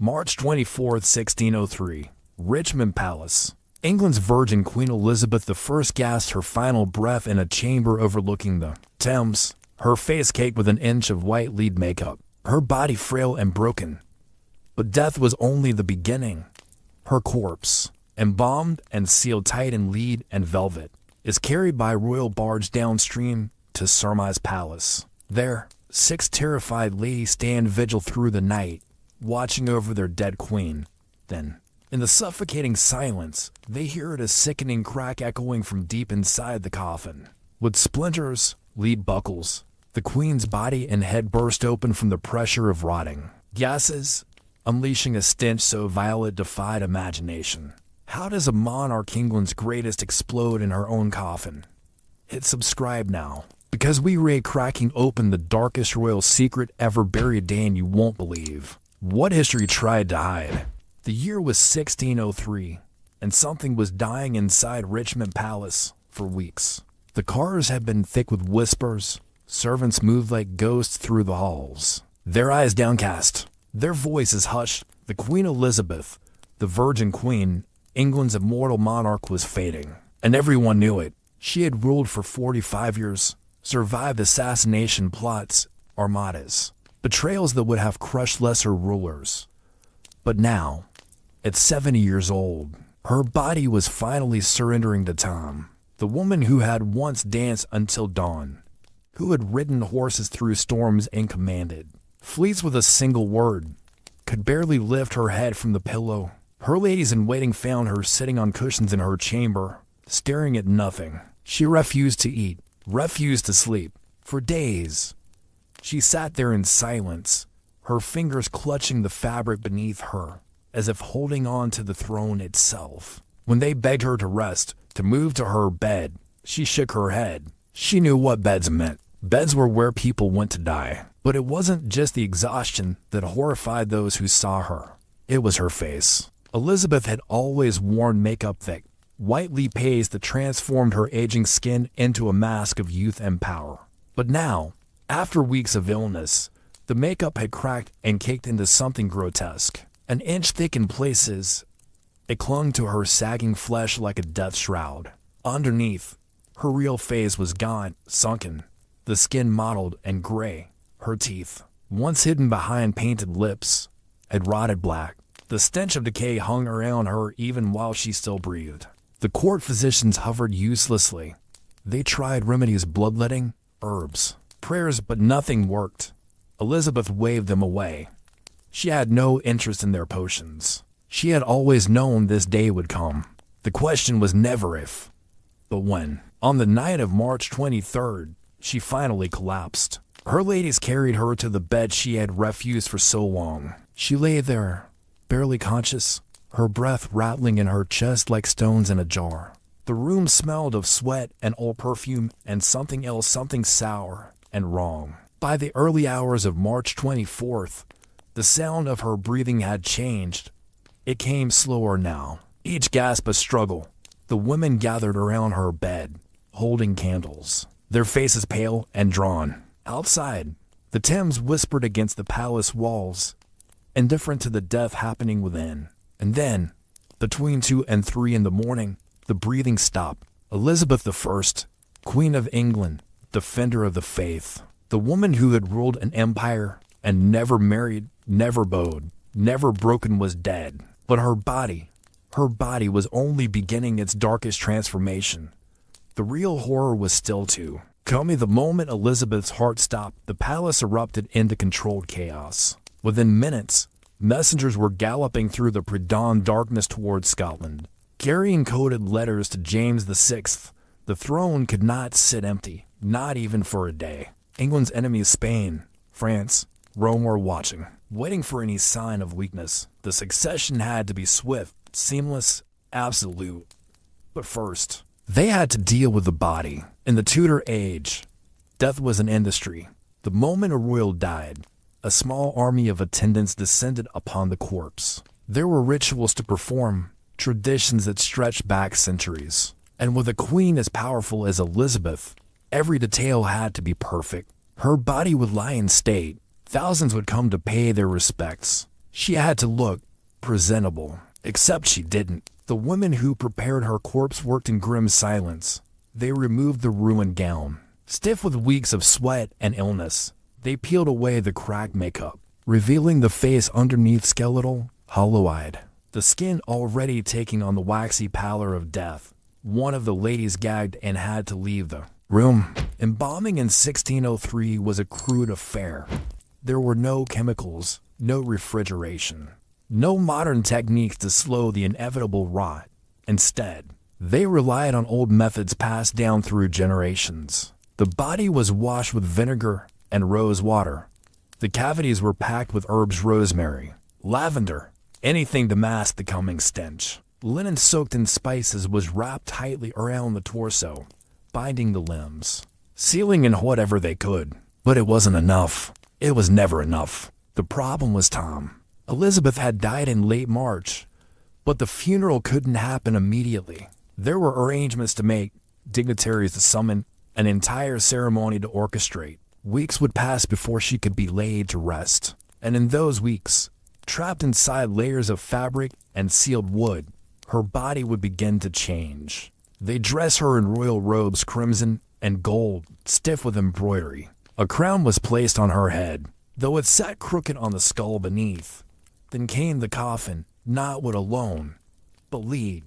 March 24th, 1603, Richmond Palace. England's Virgin Queen Elizabeth I gasped her final breath in a chamber overlooking the Thames, her face caked with an inch of white lead makeup, her body frail and broken. But death was only the beginning. Her corpse, embalmed and sealed tight in lead and velvet, is carried by royal barge downstream to Surmise Palace. There, 6 terrified ladies stand vigil through the night, watching over their dead queen. Then, in the suffocating silence, they hear a sickening crack echoing from deep inside the coffin. With splinters, lead buckles, the queen's body and head burst open from the pressure of rotting gases, unleashing a stench so vile it defied imagination. How does a monarch, England's greatest, explode in her own coffin? Hit subscribe now, because we read cracking open the darkest royal secret ever buried, and you won't believe what history tried to hide. The year was 1603, and something was dying inside Richmond Palace for weeks. The corridors had been thick with whispers. Servants moved like ghosts through the halls, their eyes downcast, their voices hushed. The Queen Elizabeth, the Virgin Queen, England's immortal monarch, was fading, and everyone knew it. She had ruled for 45 years, survived assassination plots, armadas, betrayals that would have crushed lesser rulers. But now, at 70 years old, her body was finally surrendering to time. The woman who had once danced until dawn, who had ridden horses through storms and commanded fleets with a single word, could barely lift her head from the pillow. Her ladies in waiting found her sitting on cushions in her chamber, staring at nothing. She refused to eat, refused to sleep. For days, she sat there in silence, her fingers clutching the fabric beneath her, as if holding on to the throne itself. When they begged her to rest, to move to her bed, she shook her head. She knew what beds meant. Beds were where people went to die. But it wasn't just the exhaustion that horrified those who saw her. It was her face. Elizabeth had always worn makeup thick, whitely paste that transformed her aging skin into a mask of youth and power. But now, after weeks of illness, the makeup had cracked and caked into something grotesque. An inch thick in places, it clung to her sagging flesh like a death shroud. Underneath, her real face was gaunt, sunken, the skin mottled and gray. Her teeth, once hidden behind painted lips, had rotted black. The stench of decay hung around her even while she still breathed. The court physicians hovered uselessly. They tried remedies, bloodletting, herbs, prayers, but nothing worked. Elizabeth waved them away. She had no interest in their potions. She had always known this day would come. The question was never if, but when. On the night of March 23rd, she finally collapsed. Her ladies carried her to the bed she had refused for so long. She lay there, barely conscious, her breath rattling in her chest like stones in a jar. The room smelled of sweat and old perfume and something else, something sour and wrong. By the early hours of March 24th, the sound of her breathing had changed. It came slower now, each gasp a struggle. The women gathered around her bed, holding candles, their faces pale and drawn. Outside, the Thames whispered against the palace walls, indifferent to the death happening within. And then, between 2 and 3 in the morning, the breathing stopped. Elizabeth I, Queen of England, defender of the faith, the woman who had ruled an empire and never married, never bowed, never broken, was dead. But her body was only beginning its darkest transformation. The real horror was still to come. The moment Elizabeth's heart stopped, the palace erupted into controlled chaos. Within minutes, messengers were galloping through the pre-dawn darkness towards Scotland, carrying coded letters to James VI. The throne could not sit empty, not even for a day. England's enemies, Spain, France, Rome, were watching, waiting for any sign of weakness. The succession had to be swift, seamless, absolute. But first, they had to deal with the body. In the Tudor age, death was an industry. The moment a royal died, a small army of attendants descended upon the corpse. There were rituals to perform, traditions that stretched back centuries. And with a queen as powerful as Elizabeth, every detail had to be perfect. Her body would lie in state. Thousands would come to pay their respects. She had to look presentable, except she didn't. The women who prepared her corpse worked in grim silence. They removed the ruined gown. Stiff with weeks of sweat and illness, they peeled away the cracked makeup, revealing the face underneath skeletal, hollow-eyed, the skin already taking on the waxy pallor of death. One of the ladies gagged and had to leave the room. Embalming in 1603 was a crude affair. There were no chemicals, no refrigeration, no modern techniques to slow the inevitable rot. Instead, they relied on old methods passed down through generations. The body was washed with vinegar and rose water. The cavities were packed with herbs, rosemary, lavender, anything to mask the coming stench. Linen soaked in spices was wrapped tightly around the torso, binding the limbs, sealing in whatever they could. But it wasn't enough. It was never enough. The problem was Tom. Elizabeth had died in late March, but the funeral couldn't happen immediately. There were arrangements to make, dignitaries to summon, an entire ceremony to orchestrate. Weeks would pass before she could be laid to rest. And in those weeks, trapped inside layers of fabric and sealed wood, her body would begin to change. They dress her in royal robes, crimson and gold, stiff with embroidery. A crown was placed on her head, though it sat crooked on the skull beneath. Then came the coffin, not wood alone, but lead,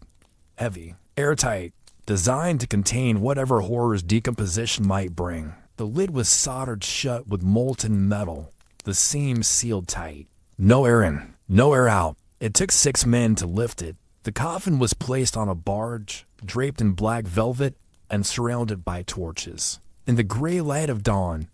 heavy, airtight, designed to contain whatever horrors decomposition might bring. The lid was soldered shut with molten metal, the seams sealed tight. No air in, no air out. It took 6 men to lift it. The coffin was placed on a barge, draped in black velvet and surrounded by torches. In the gray light of dawn,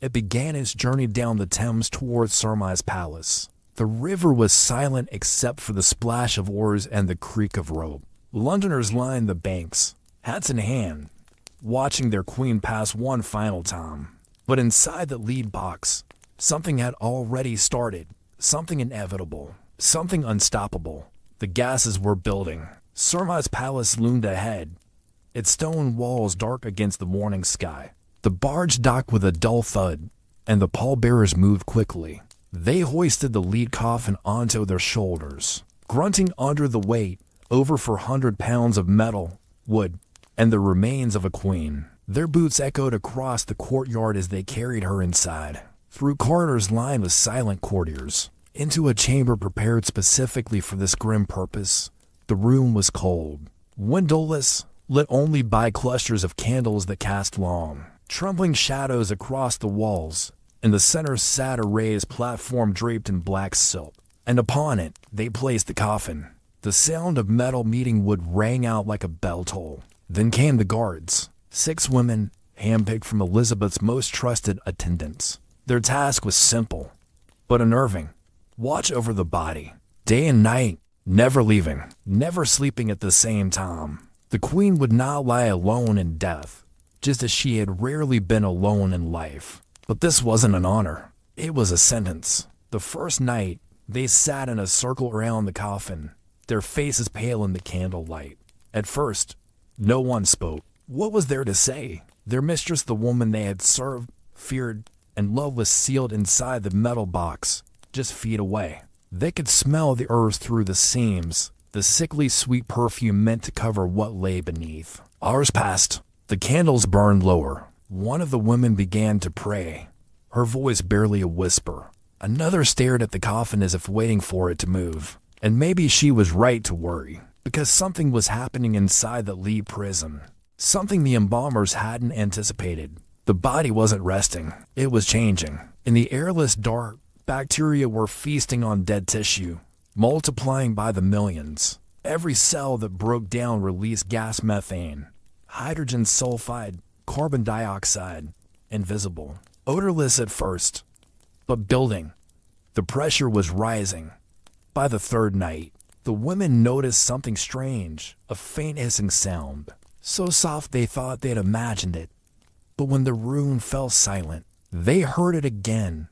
it began its journey down the Thames towards Surmise Palace. The river was silent except for the splash of oars and the creak of rope. Londoners lined the banks, hats in hand, watching their queen pass one final time. But inside the lead box, something had already started, something inevitable, something unstoppable. The gases were building. Surmise Palace loomed ahead, its stone walls dark against the morning sky. The barge docked with a dull thud, and the pallbearers moved quickly. They hoisted the lead coffin onto their shoulders, grunting under the weight, over 400 pounds of metal, wood, and the remains of a queen. Their boots echoed across the courtyard as they carried her inside, through corridors lined with silent courtiers, into a chamber prepared specifically for this grim purpose. The room was cold, windowless, lit only by clusters of candles that cast long, trembling shadows across the walls. In the center sat a raised platform draped in black silk, and upon it they placed the coffin. The sound of metal meeting wood rang out like a bell toll. Then came the guards, 6 women, handpicked from Elizabeth's most trusted attendants. Their task was simple, but unnerving. Watch over the body, day and night, never leaving, never sleeping at the same time. The queen would not lie alone in death, just as she had rarely been alone in life. But this wasn't an honor. It was a sentence. The first night, they sat in a circle around the coffin, their faces pale in the candlelight. At first, no one spoke. What was there to say? Their mistress, the woman they had served, feared, and loved, was sealed inside the metal box, just feet away. They could smell the earth through the seams, the sickly sweet perfume meant to cover what lay beneath. Hours passed. The candles burned lower. One of the women began to pray, her voice barely a whisper. Another stared at the coffin as if waiting for it to move. And maybe she was right to worry, because something was happening inside the Lee prison. Something the embalmers hadn't anticipated. The body wasn't resting. It was changing. In the airless dark, bacteria were feasting on dead tissue, multiplying by the millions. Every cell that broke down released gas methane, hydrogen sulfide, carbon dioxide, invisible, odorless at first, but building. The pressure was rising. By the third night, the women noticed something strange, a faint hissing sound, so soft they thought they'd imagined it. But when the room fell silent, they heard it again,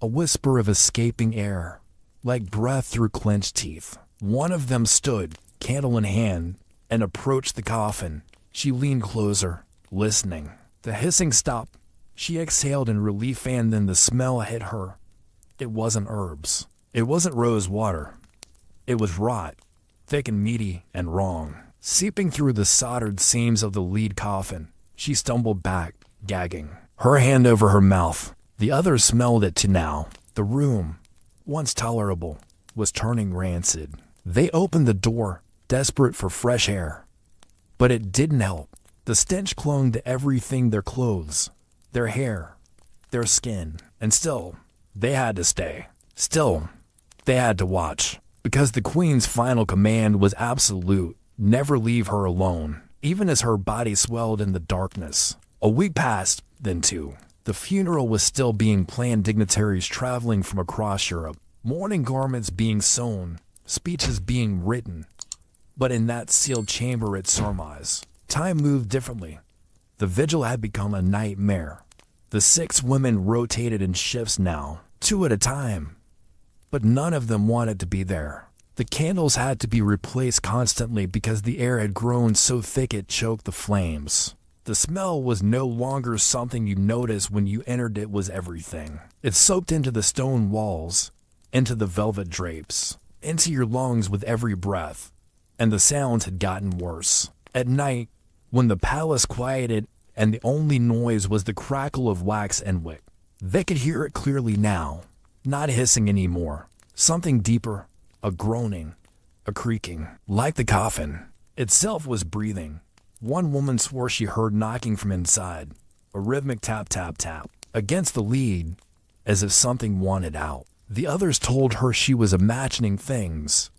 a whisper of escaping air, like breath through clenched teeth. One of them stood, candle in hand, and approached the coffin. She leaned closer, listening. The hissing stopped. She exhaled in relief, and then the smell hit her. It wasn't herbs. It wasn't rose water. It was rot, thick and meaty and wrong. Seeping through the soldered seams of the lead coffin, she stumbled back, gagging, her hand over her mouth. The others smelled it too now. The room, once tolerable, was turning rancid. They opened the door, desperate for fresh air. But it didn't help. The stench clung to everything: their clothes, their hair, their skin. And still, they had to stay. Still, they had to watch. Because the Queen's final command was absolute: never leave her alone, even as her body swelled in the darkness. A week passed, then two. The funeral was still being planned, dignitaries traveling from across Europe, mourning garments being sewn, speeches being written. But in that sealed chamber at Surmise, time moved differently. The vigil had become a nightmare. The 6 women rotated in shifts now, 2 at a time. But none of them wanted to be there. The candles had to be replaced constantly because the air had grown so thick it choked the flames. The smell was no longer something you noticed when you entered, it was everything. It soaked into the stone walls, into the velvet drapes, into your lungs with every breath. And the sounds had gotten worse. At night, when the palace quieted and the only noise was the crackle of wax and wick, they could hear it clearly now, not hissing anymore. Something deeper, a groaning, a creaking, like the coffin itself was breathing. One woman swore she heard knocking from inside, a rhythmic tap tap tap, against the lead, as if something wanted out. The others told her she was imagining things,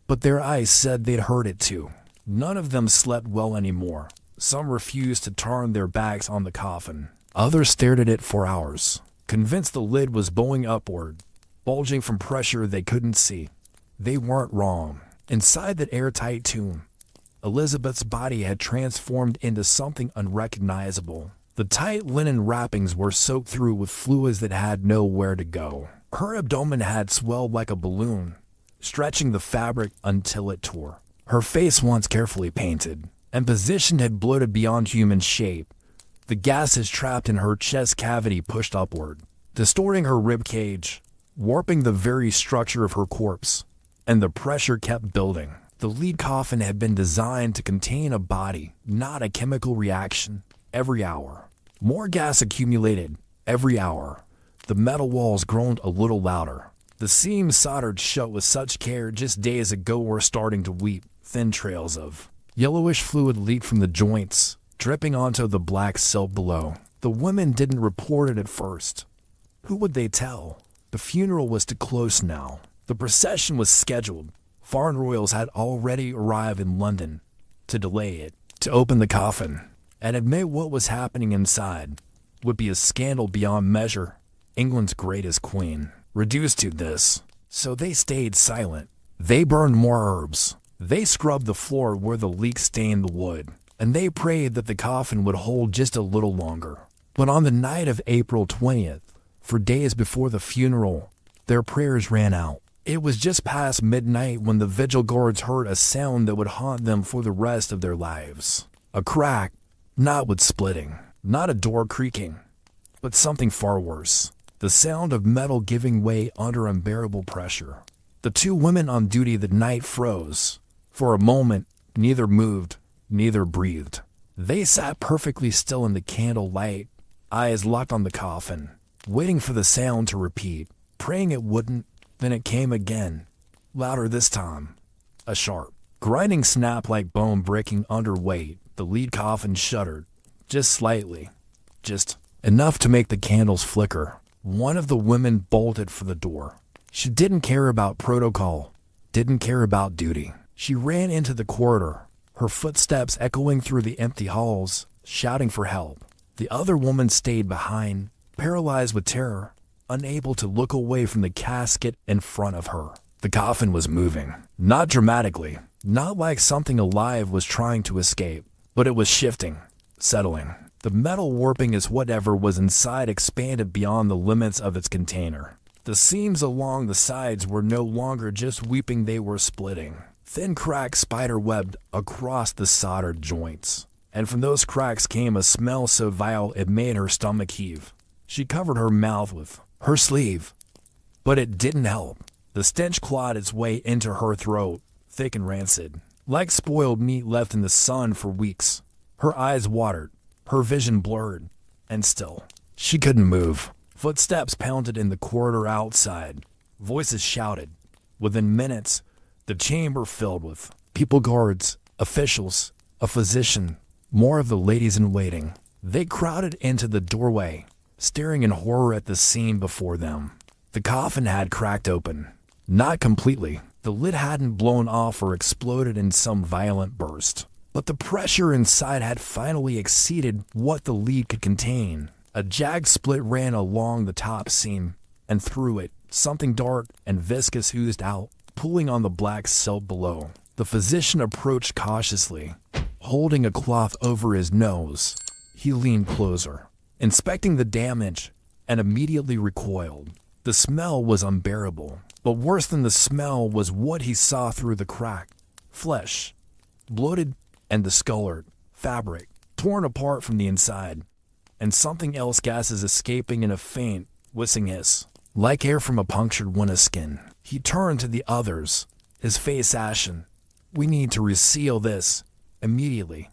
but their eyes said they'd heard it too. None of them slept well anymore. Some refused to turn their backs on the coffin. Others stared at it for hours, convinced the lid was bowing upward, bulging from pressure they couldn't see. They weren't wrong. Inside that airtight tomb, Elizabeth's body had transformed into something unrecognizable. The tight linen wrappings were soaked through with fluids that had nowhere to go. Her abdomen had swelled like a balloon, stretching the fabric until it tore. Her face, once carefully painted and positioned, had bloated beyond human shape. The gases trapped in her chest cavity pushed upward, distorting her rib cage, warping the very structure of her corpse, and the pressure kept building. The lead coffin had been designed to contain a body, not a chemical reaction. Every hour, more gas accumulated. Every hour, the metal walls groaned a little louder. The seams soldered shut with such care just days ago were starting to weep. Thin trails of yellowish fluid leaked from the joints, dripping onto the black silk below. The women didn't report it at first. Who would they tell? The funeral was too close now. The procession was scheduled. Foreign royals had already arrived in London to delay it, to open the coffin, and admit what was happening inside would be a scandal beyond measure. England's greatest queen reduced to this. So they stayed silent. They burned more herbs. They scrubbed the floor where the leak stained the wood, and they prayed that the coffin would hold just a little longer. But on the night of April 20th, for days before the funeral, their prayers ran out. It was just past midnight when the vigil guards heard a sound that would haunt them for the rest of their lives. A crack, not wood splitting, not a door creaking, but something far worse. The sound of metal giving way under unbearable pressure. The 2 women on duty that night froze. For a moment, neither moved, neither breathed. They sat perfectly still in the candle light, eyes locked on the coffin, waiting for the sound to repeat, praying it wouldn't. Then it came again, louder this time. A sharp, grinding snap like bone breaking under weight. The lead coffin shuddered, just slightly, just enough to make the candles flicker. One of the women bolted for the door. She didn't care about protocol, didn't care about duty. She ran into the corridor, her footsteps echoing through the empty halls, shouting for help. The other woman stayed behind, paralyzed with terror, unable to look away from the casket in front of her. The coffin was moving, not dramatically, not like something alive was trying to escape, but it was shifting, settling. The metal warping as whatever was inside expanded beyond the limits of its container. The seams along the sides were no longer just weeping, they were splitting. Thin cracks spider-webbed across the soldered joints, and from those cracks came a smell so vile it made her stomach heave. She covered her mouth with her sleeve, but it didn't help. The The stench clawed its way into her throat, thick and rancid, like spoiled meat left in the sun for weeks. Her eyes watered, her vision blurred, and still, she couldn't move. Footsteps pounded in the corridor outside. Voices shouted. Within minutes, the chamber filled with people, guards, officials, a physician, more of the ladies in waiting. They crowded into the doorway, staring in horror at the scene before them. The coffin had cracked open. Not completely. The lid hadn't blown off or exploded in some violent burst. But the pressure inside had finally exceeded what the lid could contain. A jagged split ran along the top seam, and through it, something dark and viscous oozed out, pulling on the black silk below. The physician approached cautiously, holding a cloth over his nose. He leaned closer, inspecting the damage, and immediately recoiled. The smell was unbearable, but worse than the smell was what he saw through the crack. Flesh, bloated and discolored, fabric, torn apart from the inside, and something else gases escaping in a faint, whistling hiss, like air from a punctured windskin. He turned to the others, his face ashen. "We need to reseal this, immediately."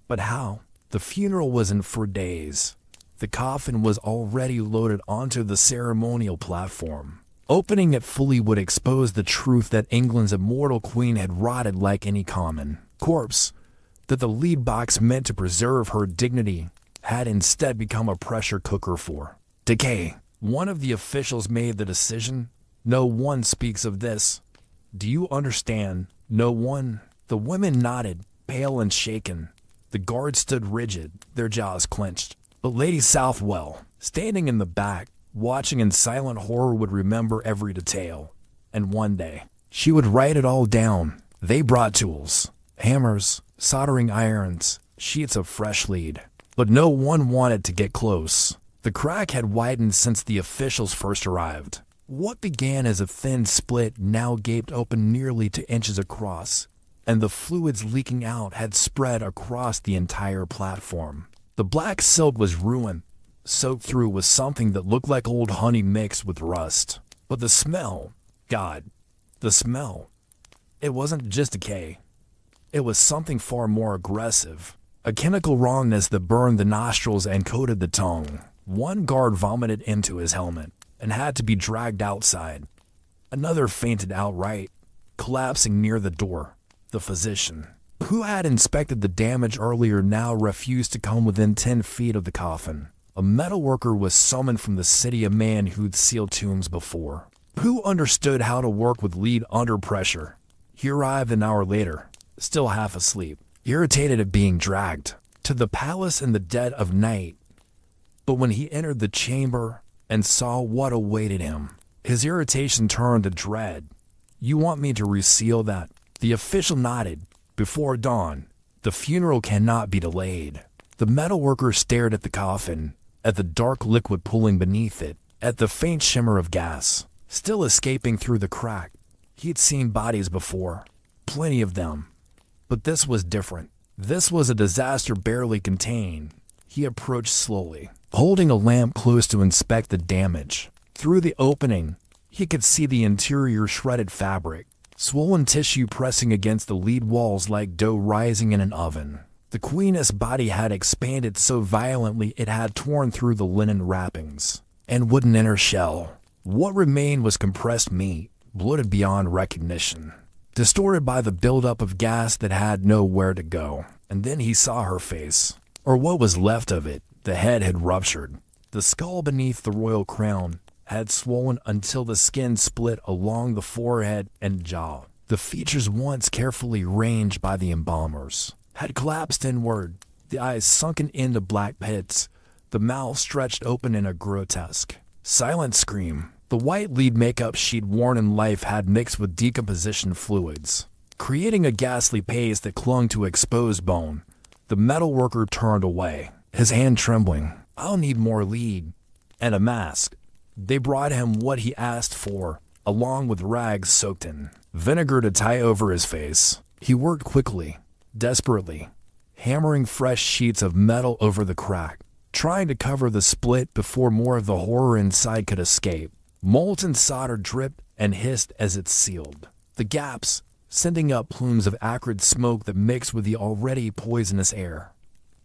But how? The funeral wasn't for days. The coffin was already loaded onto the ceremonial platform. Opening it fully would expose the truth that England's immortal queen had rotted like any common corpse, that the lead box meant to preserve her dignity had instead become a pressure cooker for decay. One of the officials made the decision. "No one speaks of this. Do you understand? No one." The women nodded, pale and shaken. The guards stood rigid, their jaws clenched. But Lady Southwell, standing in the back, watching in silent horror, would remember every detail. And one day, she would write it all down. They brought tools, hammers, soldering irons, sheets of fresh lead. But no one wanted to get close. The crack had widened since the officials first arrived. What began as a thin split now gaped open nearly 2 inches across, and the fluids leaking out had spread across the entire platform. The black silk was ruined, soaked through with something that looked like old honey mixed with rust. But the smell, God, the smell. It wasn't just decay. It was something far more aggressive. A chemical wrongness that burned the nostrils and coated the tongue. One guard vomited into his helmet and had to be dragged outside. Another fainted outright, collapsing near the door. The physician, who had inspected the damage earlier, now refused to come within 10 feet of the coffin. A metalworker was summoned from the city, a man who'd sealed tombs before, who understood how to work with lead under pressure. He arrived an hour later, still half asleep, irritated at being dragged to the palace in the dead of night. But when he entered the chamber and saw what awaited him, his irritation turned to dread. "You want me to reseal that?" The official nodded. "Before dawn. The funeral cannot be delayed." The metalworker stared at the coffin, at the dark liquid pooling beneath it, at the faint shimmer of gas, still escaping through the crack. He'd seen bodies before, plenty of them. But this was different. This was a disaster barely contained. He approached slowly, holding a lamp close to inspect the damage. Through the opening, he could see the interior shredded fabric, swollen tissue pressing against the lead walls like dough rising in an oven. The queen's body had expanded so violently it had torn through the linen wrappings and wouldn't enter shell. What remained was compressed meat, bloated beyond recognition, distorted by the buildup of gas that had nowhere to go. And then he saw her face, or what was left of it. The head had ruptured. The skull beneath the royal crown had swollen until the skin split along the forehead and jaw. The features, once carefully arranged by the embalmers, had collapsed inward, the eyes sunken into black pits, the mouth stretched open in a grotesque, silent scream. The white lead makeup she'd worn in life had mixed with decomposition fluids, creating a ghastly paste that clung to exposed bone. The metalworker turned away, his hand trembling. "I'll need more lead." And a mask. They brought him what he asked for, along with rags soaked in vinegar to tie over his face. He worked quickly, desperately, hammering fresh sheets of metal over the crack, trying to cover the split before more of the horror inside could escape. Molten solder dripped and hissed as it sealed. The gaps, sending up plumes of acrid smoke that mixed with the already poisonous air.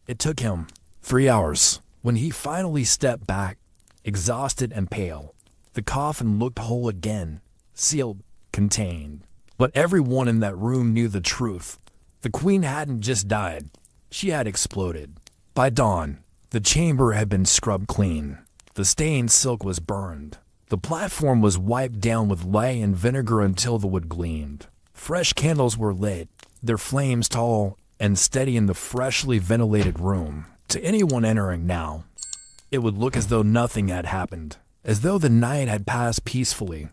It took him 3 hours. When he finally stepped back, exhausted and pale, the coffin looked whole again, sealed, contained. But everyone in that room knew the truth. The queen hadn't just died, she had exploded. By dawn, the chamber had been scrubbed clean. The stained silk was burned. The platform was wiped down with lye and vinegar until the wood gleamed. Fresh candles were lit, their flames tall and steady in the freshly ventilated room. To anyone entering now, it would look as though nothing had happened, as though the night had passed peacefully,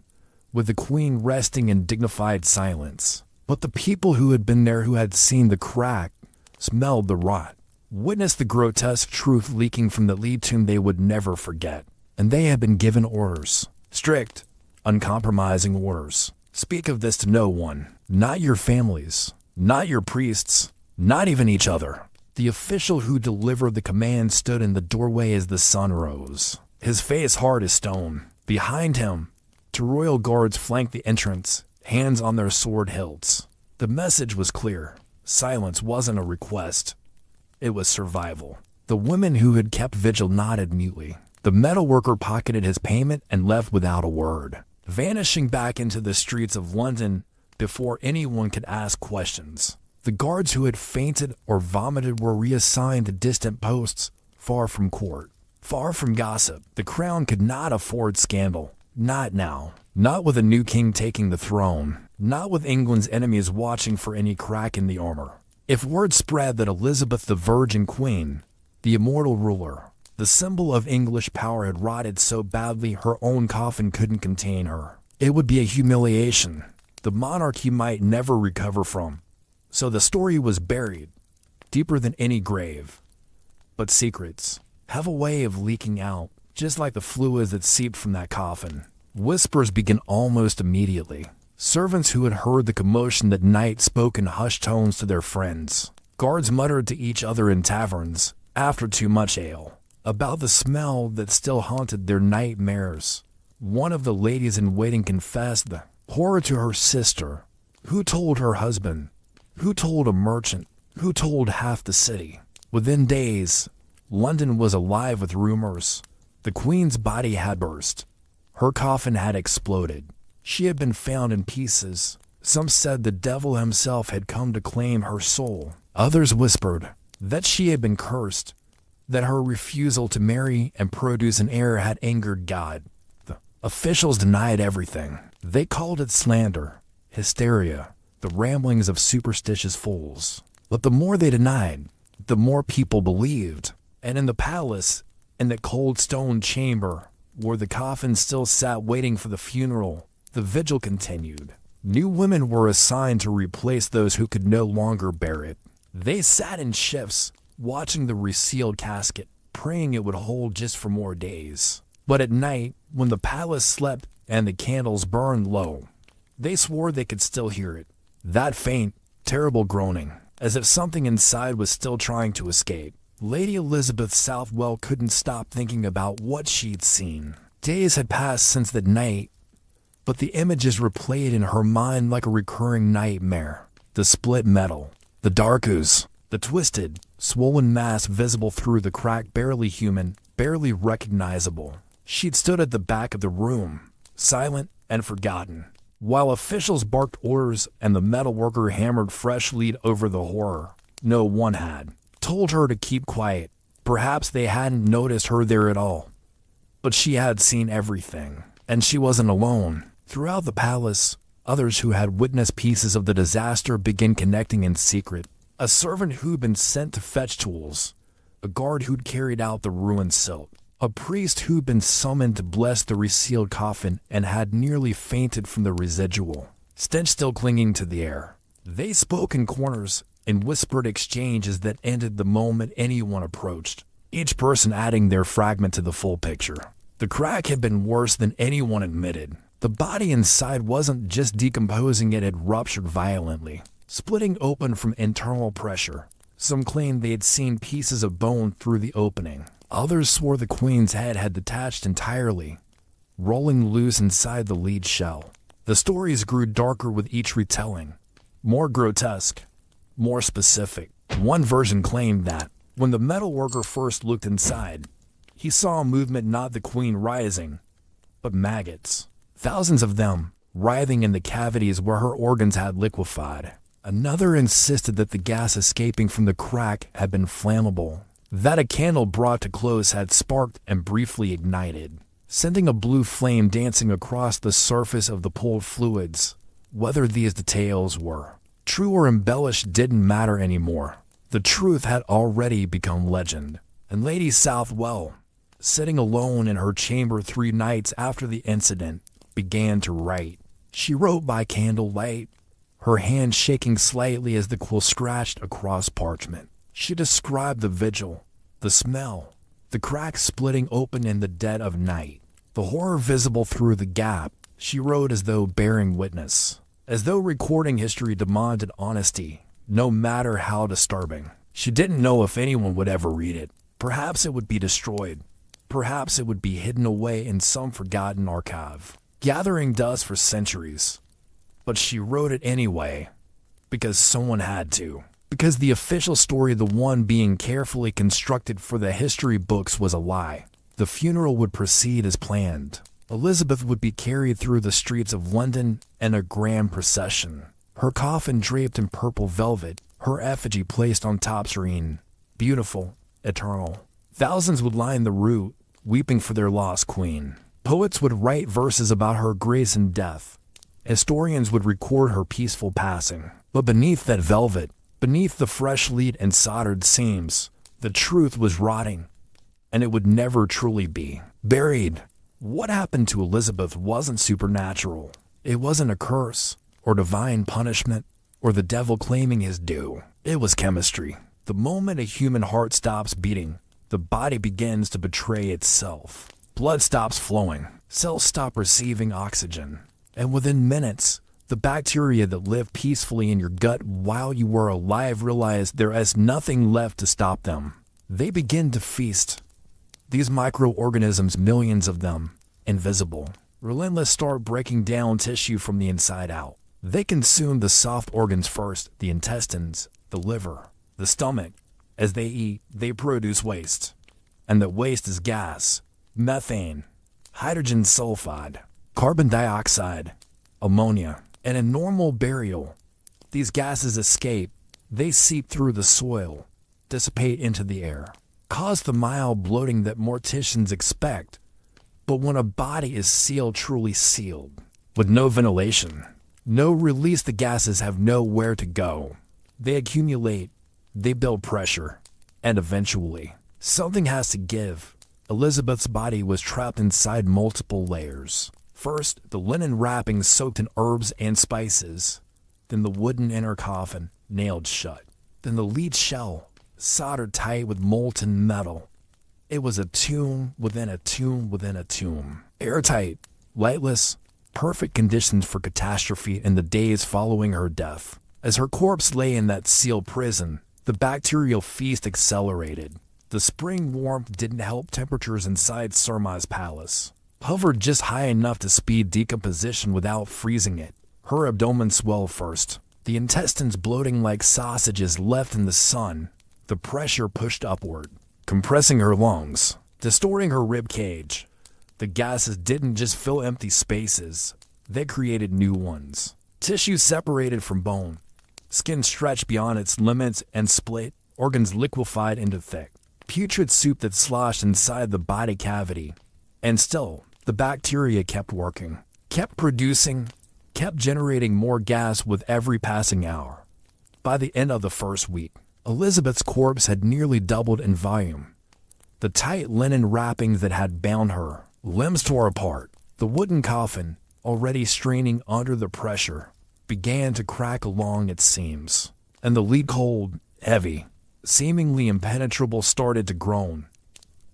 with the queen resting in dignified silence. But the people who had been there, who had seen the crack, smelled the rot, witnessed the grotesque truth leaking from the lead tomb they would never forget. And they had been given orders. Strict, uncompromising orders. Speak of this to no one. Not your families. Not your priests. Not even each other. The official who delivered the command stood in the doorway as the sun rose, his face hard as stone. Behind him, two royal guards flanked the entrance, hands on their sword hilts. The message was clear. Silence wasn't a request. It was survival. The women who had kept vigil nodded mutely. The metalworker pocketed his payment and left without a word, vanishing back into the streets of London before anyone could ask questions. The guards who had fainted or vomited were reassigned to distant posts, far from court, far from gossip. The crown could not afford scandal. Not now. Not with a new king taking the throne. Not with England's enemies watching for any crack in the armor. If word spread that Elizabeth the Virgin Queen, the immortal ruler, the symbol of English power, had rotted so badly her own coffin couldn't contain her, it would be a humiliation the monarchy might never recover from. So the story was buried, deeper than any grave. But secrets have a way of leaking out, just like the fluids that seeped from that coffin. Whispers began almost immediately. Servants who had heard the commotion that night spoke in hushed tones to their friends. Guards muttered to each other in taverns, after too much ale, about the smell that still haunted their nightmares. One of the ladies in waiting confessed the horror to her sister, who told her husband, who told a merchant, who told half the city. Within days, London was alive with rumors. The queen's body had burst. Her coffin had exploded. She had been found in pieces. Some said the devil himself had come to claim her soul. Others whispered that she had been cursed, that her refusal to marry and produce an heir had angered God. The officials denied everything. They called it slander, hysteria, the ramblings of superstitious fools. But the more they denied, the more people believed. And in the palace, in the cold stone chamber, where the coffin still sat waiting for the funeral, the vigil continued. New women were assigned to replace those who could no longer bear it. They sat in shifts, watching the resealed casket, praying it would hold just for more days. But at night, when the palace slept and the candles burned low, they swore they could still hear it. That faint, terrible groaning, as if something inside was still trying to escape. Lady Elizabeth Southwell couldn't stop thinking about what she'd seen. Days had passed since that night, but the images replayed in her mind like a recurring nightmare. The split metal, the dark ooze, the twisted, swollen mass visible through the crack, barely human, barely recognizable. She'd stood at the back of the room, silent and forgotten, while officials barked orders and the metalworker hammered fresh lead over the horror. No one had told her to keep quiet. Perhaps they hadn't noticed her there at all. But she had seen everything, and she wasn't alone. Throughout the palace, others who had witnessed pieces of the disaster began connecting in secret. A servant who'd been sent to fetch tools, a guard who'd carried out the ruined silk, a priest who'd been summoned to bless the resealed coffin and had nearly fainted from the residual stench still clinging to the air. They spoke in corners, in whispered exchanges that ended the moment anyone approached, each person adding their fragment to the full picture. The crack had been worse than anyone admitted. The body inside wasn't just decomposing, it had ruptured violently, splitting open from internal pressure. Some claimed they had seen pieces of bone through the opening. Others swore the queen's head had detached entirely, rolling loose inside the lead shell. The stories grew darker with each retelling, more grotesque, more specific. One version claimed that, when the metalworker first looked inside, he saw a movement, not the queen rising, but maggots. Thousands of them, writhing in the cavities where her organs had liquefied. Another insisted that the gas escaping from the crack had been flammable, that a candle brought to close had sparked and briefly ignited, sending a blue flame dancing across the surface of the pooled fluids. Whether these details were true or embellished didn't matter anymore. The truth had already become legend. And Lady Southwell, sitting alone in her chamber 3 nights after the incident, began to write. She wrote by candlelight, her hand shaking slightly as the quill scratched across parchment. She described the vigil, the smell, the cracks splitting open in the dead of night, the horror visible through the gap. She wrote as though bearing witness, as though recording history demanded honesty, no matter how disturbing. She didn't know if anyone would ever read it. Perhaps it would be destroyed. Perhaps it would be hidden away in some forgotten archive, gathering dust for centuries. But she wrote it anyway, because someone had to. Because the official story, the one being carefully constructed for the history books, was a lie. The funeral would proceed as planned. Elizabeth would be carried through the streets of London in a grand procession, her coffin draped in purple velvet, her effigy placed on top serene, beautiful, eternal. Thousands would line the route, weeping for their lost queen. Poets would write verses about her grace and death. Historians would record her peaceful passing. But beneath that velvet, beneath the fresh lead and soldered seams, the truth was rotting, and it would never truly be buried. What happened to Elizabeth wasn't supernatural. It wasn't a curse, or divine punishment, or the devil claiming his due. It was chemistry. The moment a human heart stops beating, the body begins to betray itself. Blood stops flowing, cells stop receiving oxygen, and within minutes, the bacteria that live peacefully in your gut while you were alive realize there is nothing left to stop them. They begin to feast. These microorganisms, millions of them, invisible, relentless, start breaking down tissue from the inside out. They consume the soft organs first, the intestines, the liver, the stomach. As they eat, they produce waste. And the waste is gas, methane, hydrogen sulfide, carbon dioxide, ammonia. And in normal burial, these gases escape. They seep through the soil, dissipate into the air, cause the mild bloating that morticians expect. But when a body is sealed, truly sealed, with no ventilation, no release, the gases have nowhere to go. They accumulate, they build pressure, and eventually, something has to give. Elizabeth's body was trapped inside multiple layers. First, the linen wrapping soaked in herbs and spices. Then the wooden inner coffin, nailed shut. Then the lead shell, soldered tight with molten metal. It was a tomb within a tomb within a tomb. Airtight, lightless, perfect conditions for catastrophe in the days following her death. As her corpse lay in that sealed prison, the bacterial feast accelerated. The spring warmth didn't help. Temperatures inside Surma's palace hovered just high enough to speed decomposition without freezing it. Her abdomen swelled first, the intestines bloating like sausages left in the sun. The pressure pushed upward, compressing her lungs, distorting her rib cage. The gases didn't just fill empty spaces, they created new ones. Tissue separated from bone, skin stretched beyond its limits and split, organs liquefied into thick, putrid soup that sloshed inside the body cavity. And still, the bacteria kept working, kept producing, kept generating more gas with every passing hour. By the end of the first week, Elizabeth's corpse had nearly doubled in volume. The tight linen wrappings that had bound her, limbs tore apart. The wooden coffin, already straining under the pressure, began to crack along its seams. And the lead, cold, heavy, seemingly impenetrable, started to groan.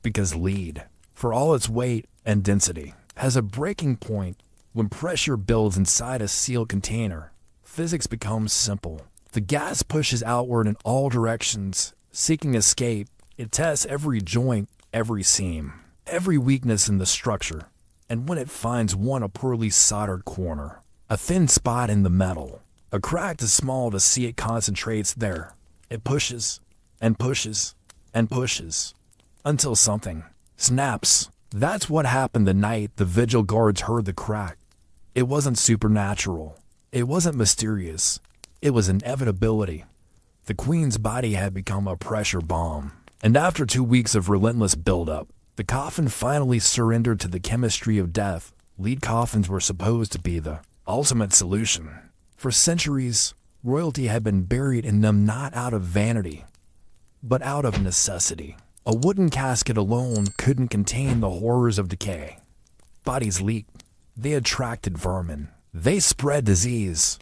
Because lead, for all its weight and density, has a breaking point. When pressure builds inside a sealed container, physics becomes simple. The gas pushes outward in all directions, seeking escape. It tests every joint, every seam, every weakness in the structure. And when it finds one, a poorly soldered corner, A thin spot in the metal. A crack too small to see it concentrates there. It pushes, and pushes, and pushes, until something snaps. That's what happened the night the vigil guards heard the crack. It wasn't supernatural. It wasn't mysterious. It was inevitability. The Queen's body had become a pressure bomb. And after 2 weeks of relentless buildup, the coffin finally surrendered to the chemistry of death. Lead coffins were supposed to be the ultimate solution. For centuries, royalty had been buried in them not out of vanity, but out of necessity. A wooden casket alone couldn't contain the horrors of decay. Bodies leaked. They attracted vermin. They spread disease.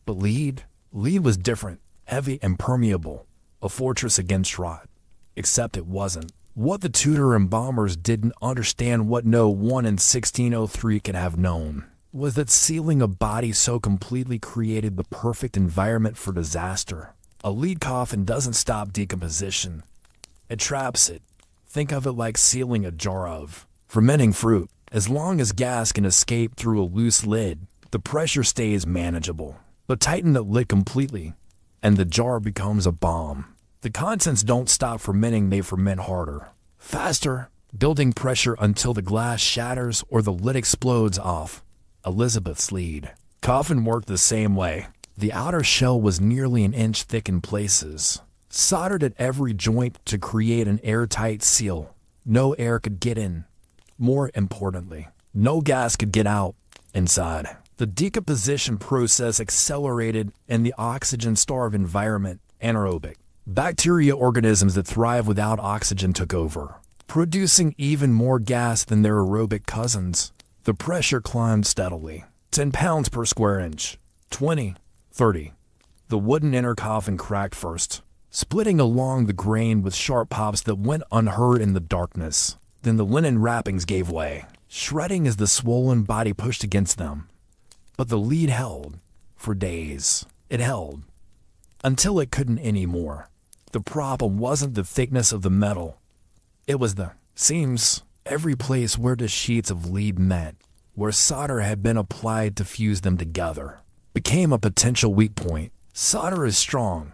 But lead was different, heavy and permeable, a fortress against rot. Except it wasn't. What the Tudor embalmers didn't understand, what no one in 1603 could have known, was that sealing a body so completely created the perfect environment for disaster. A lead coffin doesn't stop decomposition. It traps it. Think of it like sealing a jar of fermenting fruit. As long as gas can escape through a loose lid, the pressure stays manageable. But tighten the lid completely, and the jar becomes a bomb. The contents don't stop fermenting, they ferment harder, faster, building pressure until the glass shatters or the lid explodes off. Elizabeth's lead coffin worked the same way. The outer shell was nearly an inch thick in places, soldered at every joint to create an airtight seal. No air could get in. More importantly, no gas could get out. Inside, the decomposition process accelerated in the oxygen-starved environment. Anaerobic bacteria, organisms that thrive without oxygen, took over, producing even more gas than their aerobic cousins. The pressure climbed steadily. 10 pounds per square inch. 20, 30. The wooden inner coffin cracked first, splitting along the grain with sharp pops that went unheard in the darkness. Then the linen wrappings gave way, shredding as the swollen body pushed against them. But the lead held. For days, it held. Until it couldn't anymore. The problem wasn't the thickness of the metal. It was the seams. Every place where the sheets of lead met, where solder had been applied to fuse them together, became a potential weak point. Solder is strong,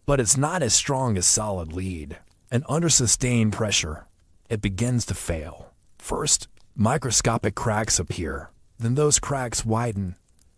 but it's not as strong as solid lead. And under sustained pressure, it begins to fail. First, microscopic cracks appear. Then those cracks widen,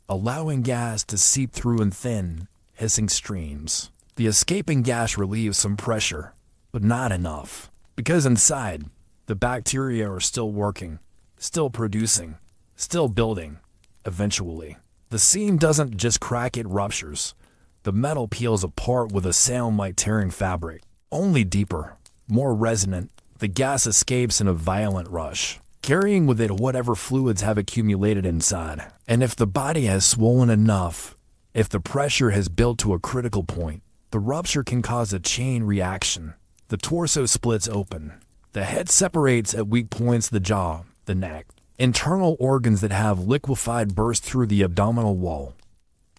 allowing gas to seep through in thin, hissing streams. The escaping gas relieves some pressure, but not enough, because inside, the bacteria are still working, still producing, still building. Eventually, the seam doesn't just crack, it ruptures. The metal peels apart with a sound like tearing fabric, only deeper, more resonant. The gas escapes in a violent rush, carrying with it whatever fluids have accumulated inside. And if the body has swollen enough, if the pressure has built to a critical point, the rupture can cause a chain reaction. The torso splits open. The head separates at weak points, the jaw, the neck. Internal organs that have liquefied burst through the abdominal wall.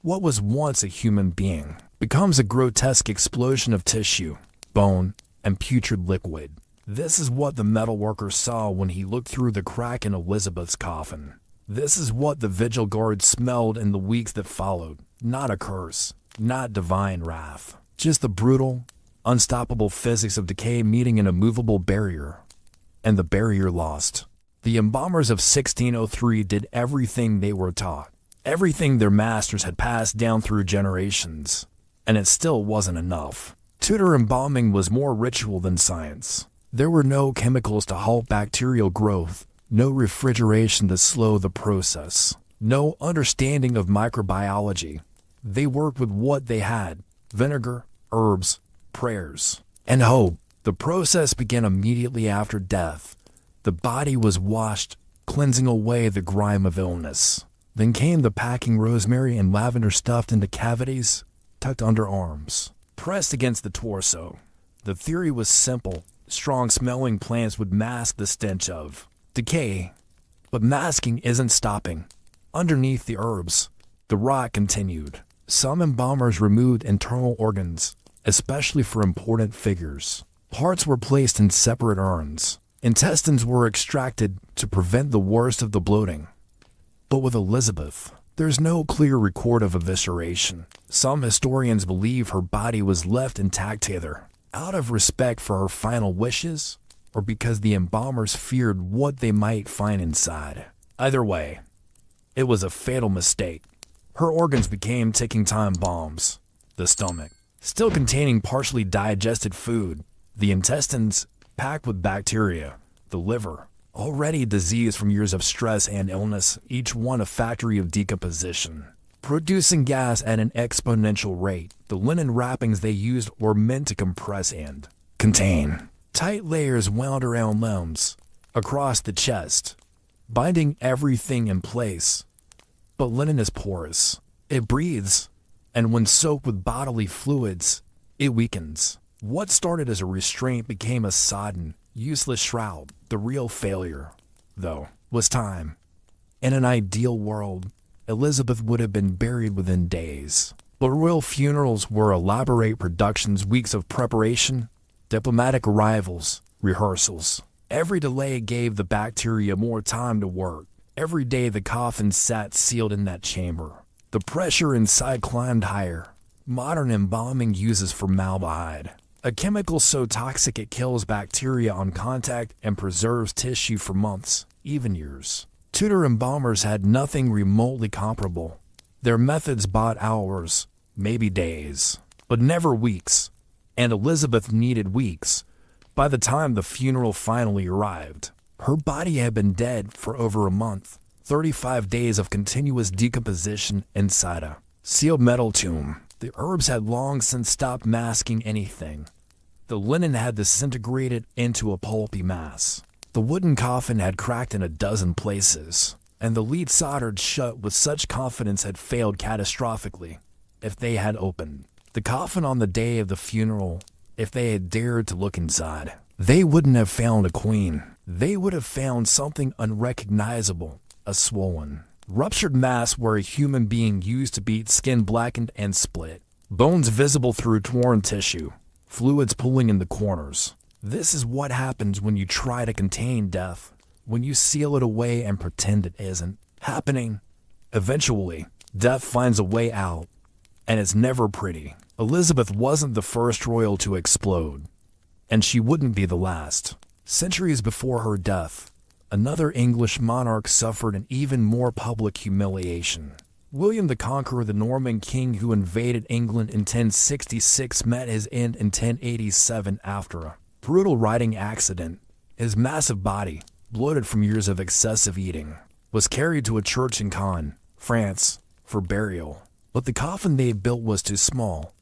What was once a human being becomes a grotesque explosion of tissue, bone, and putrid liquid. This is what the metalworker saw when he looked through the crack in Elizabeth's coffin. This is what the vigil guard smelled in the weeks that followed. Not a curse, not divine wrath, just the brutal, unstoppable physics of decay meeting an immovable barrier. And the barrier lost. The embalmers of 1603 did everything they were taught, everything their masters had passed down through generations, and it still wasn't enough. Tudor embalming was more ritual than science. There were no chemicals to halt bacterial growth, no refrigeration to slow the process, no understanding of microbiology. They worked with what they had: vinegar, herbs, prayers, and hope. The process began immediately after death. The body was washed, cleansing away the grime of illness. Then came the packing, rosemary and lavender stuffed into cavities, tucked under arms, pressed against the torso. The theory was simple. Strong-smelling plants would mask the stench of decay. But masking isn't stopping. Underneath the herbs, the rot continued. Some embalmers removed internal organs, especially for important figures. Hearts were placed in separate urns. Intestines were extracted to prevent the worst of the bloating. But with Elizabeth, There's no clear record of evisceration. Some historians believe her body was left intact either out of respect for her final wishes or because the embalmers feared what they might find inside. Either way, it was a fatal mistake. Her organs became ticking time bombs. The stomach, still containing partially digested food, the intestines packed with bacteria, the liver, already diseased from years of stress and illness, each one a factory of decomposition, producing gas at an exponential rate. The linen wrappings they used were meant to compress and contain tight layers wound around limbs, across the chest, binding everything in place. But linen is porous. It breathes, and when soaked with bodily fluids, it weakens. What started as a restraint became a sodden, useless shroud. The real failure, though, was time. In an ideal world, Elizabeth would have been buried within days. But royal funerals were elaborate productions, weeks of preparation, diplomatic arrivals, rehearsals. Every delay gave the bacteria more time to work. Every day the coffin sat sealed in that chamber. The pressure inside climbed higher. Modern embalming uses formaldehyde, a chemical so toxic it kills bacteria on contact and preserves tissue for months, even years. Tudor embalmers had nothing remotely comparable. Their methods bought hours, maybe days, but never weeks. And Elizabeth needed weeks. By the time the funeral finally arrived, her body had been dead for over a month. 35 days of continuous decomposition inside a sealed metal tomb. The herbs had long since stopped masking anything. The linen had disintegrated into a pulpy mass. The wooden coffin had cracked in a dozen places, and the lid soldered shut with such confidence had failed catastrophically. If they had opened the coffin on the day of the funeral, if they had dared to look inside, they wouldn't have found a queen. They would have found something unrecognizable, a swollen, ruptured mass where a human being used to beat, skin blackened and split, bones visible through torn tissue, fluids pooling in the corners. This is what happens when you try to contain death, when you seal it away and pretend it isn't happening. Eventually, death finds a way out, and it's never pretty. Elizabeth wasn't the first royal to explode, and she wouldn't be the last. Centuries before her death, another English monarch suffered an even more public humiliation. William the Conqueror, the Norman king who invaded England in 1066, met his end in 1087 after a brutal riding accident. His massive body, bloated from years of excessive eating, was carried to a church in Caen, France, for burial. But the coffin they built was too small.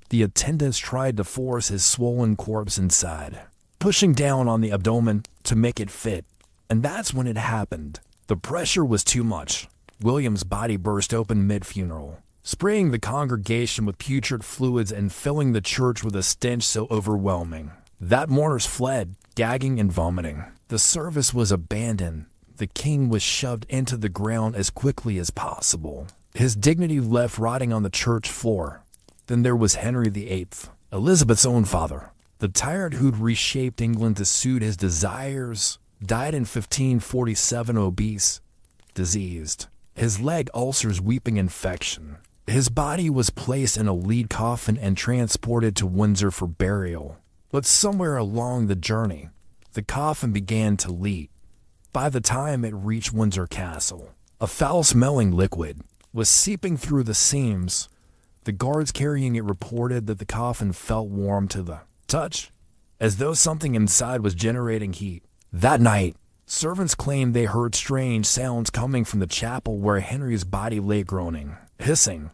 The attendants tried to force his swollen corpse inside, pushing down on the abdomen to make it fit. And that's when it happened. The pressure was too much. William's body burst open mid-funeral, spraying the congregation with putrid fluids and filling the church with a stench so overwhelming that mourners fled, gagging and vomiting. The service was abandoned. The king was shoved into the ground as quickly as possible, his dignity left rotting on the church floor. Then there was Henry VIII, Elizabeth's own father. The tyrant who'd reshaped England to suit his desires died in 1547, obese, diseased, his leg ulcers weeping infection. His body was placed in a lead coffin and transported to Windsor for burial. But somewhere along the journey, the coffin began to leak. By the time it reached Windsor Castle, a foul-smelling liquid was seeping through the seams. The guards carrying it reported that the coffin felt warm to the touch, as though something inside was generating heat. That night, servants claimed they heard strange sounds coming from the chapel where Henry's body lay groaning, hissing,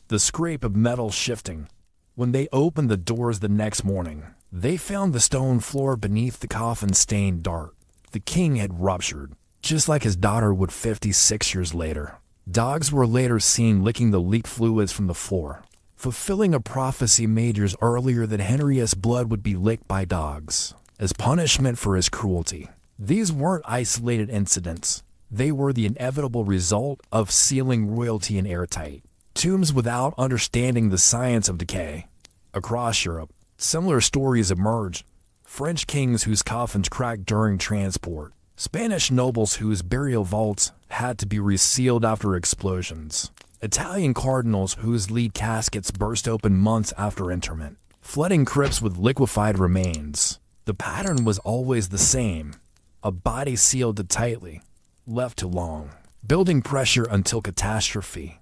the scrape of metal shifting. When they opened the doors the next morning, they found the stone floor beneath the coffin stained dark. The king had ruptured, just like his daughter would 56 years later. Dogs were later seen licking the leaked fluids from the floor, fulfilling a prophecy made years earlier that Henry's blood would be licked by dogs as punishment for his cruelty. These weren't isolated incidents. They were the inevitable result of sealing royalty in airtight tombs without understanding the science of decay. Across Europe, similar stories emerged. French kings whose coffins cracked during transport, Spanish nobles whose burial vaults had to be resealed after explosions. Italian cardinals whose lead caskets burst open months after interment. Flooding crypts with liquefied remains. The pattern was always the same. A body sealed too tightly, left too long, building pressure until catastrophe.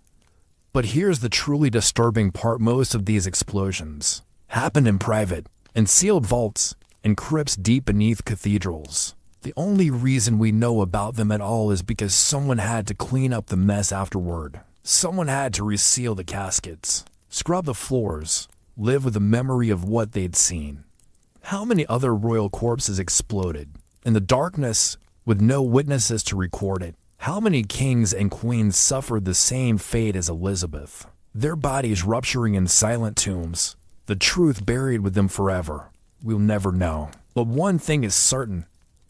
But here's the truly disturbing part: most of these explosions happened in private, in sealed vaults, in crypts deep beneath cathedrals. The only reason we know about them at all is because someone had to clean up the mess afterward. Someone had to reseal the caskets, scrub the floors, live with the memory of what they'd seen. How many other royal corpses exploded in the darkness with no witnesses to record it? How many kings and queens suffered the same fate as Elizabeth? Their bodies rupturing in silent tombs, the truth buried with them forever. We'll never know. But one thing is certain: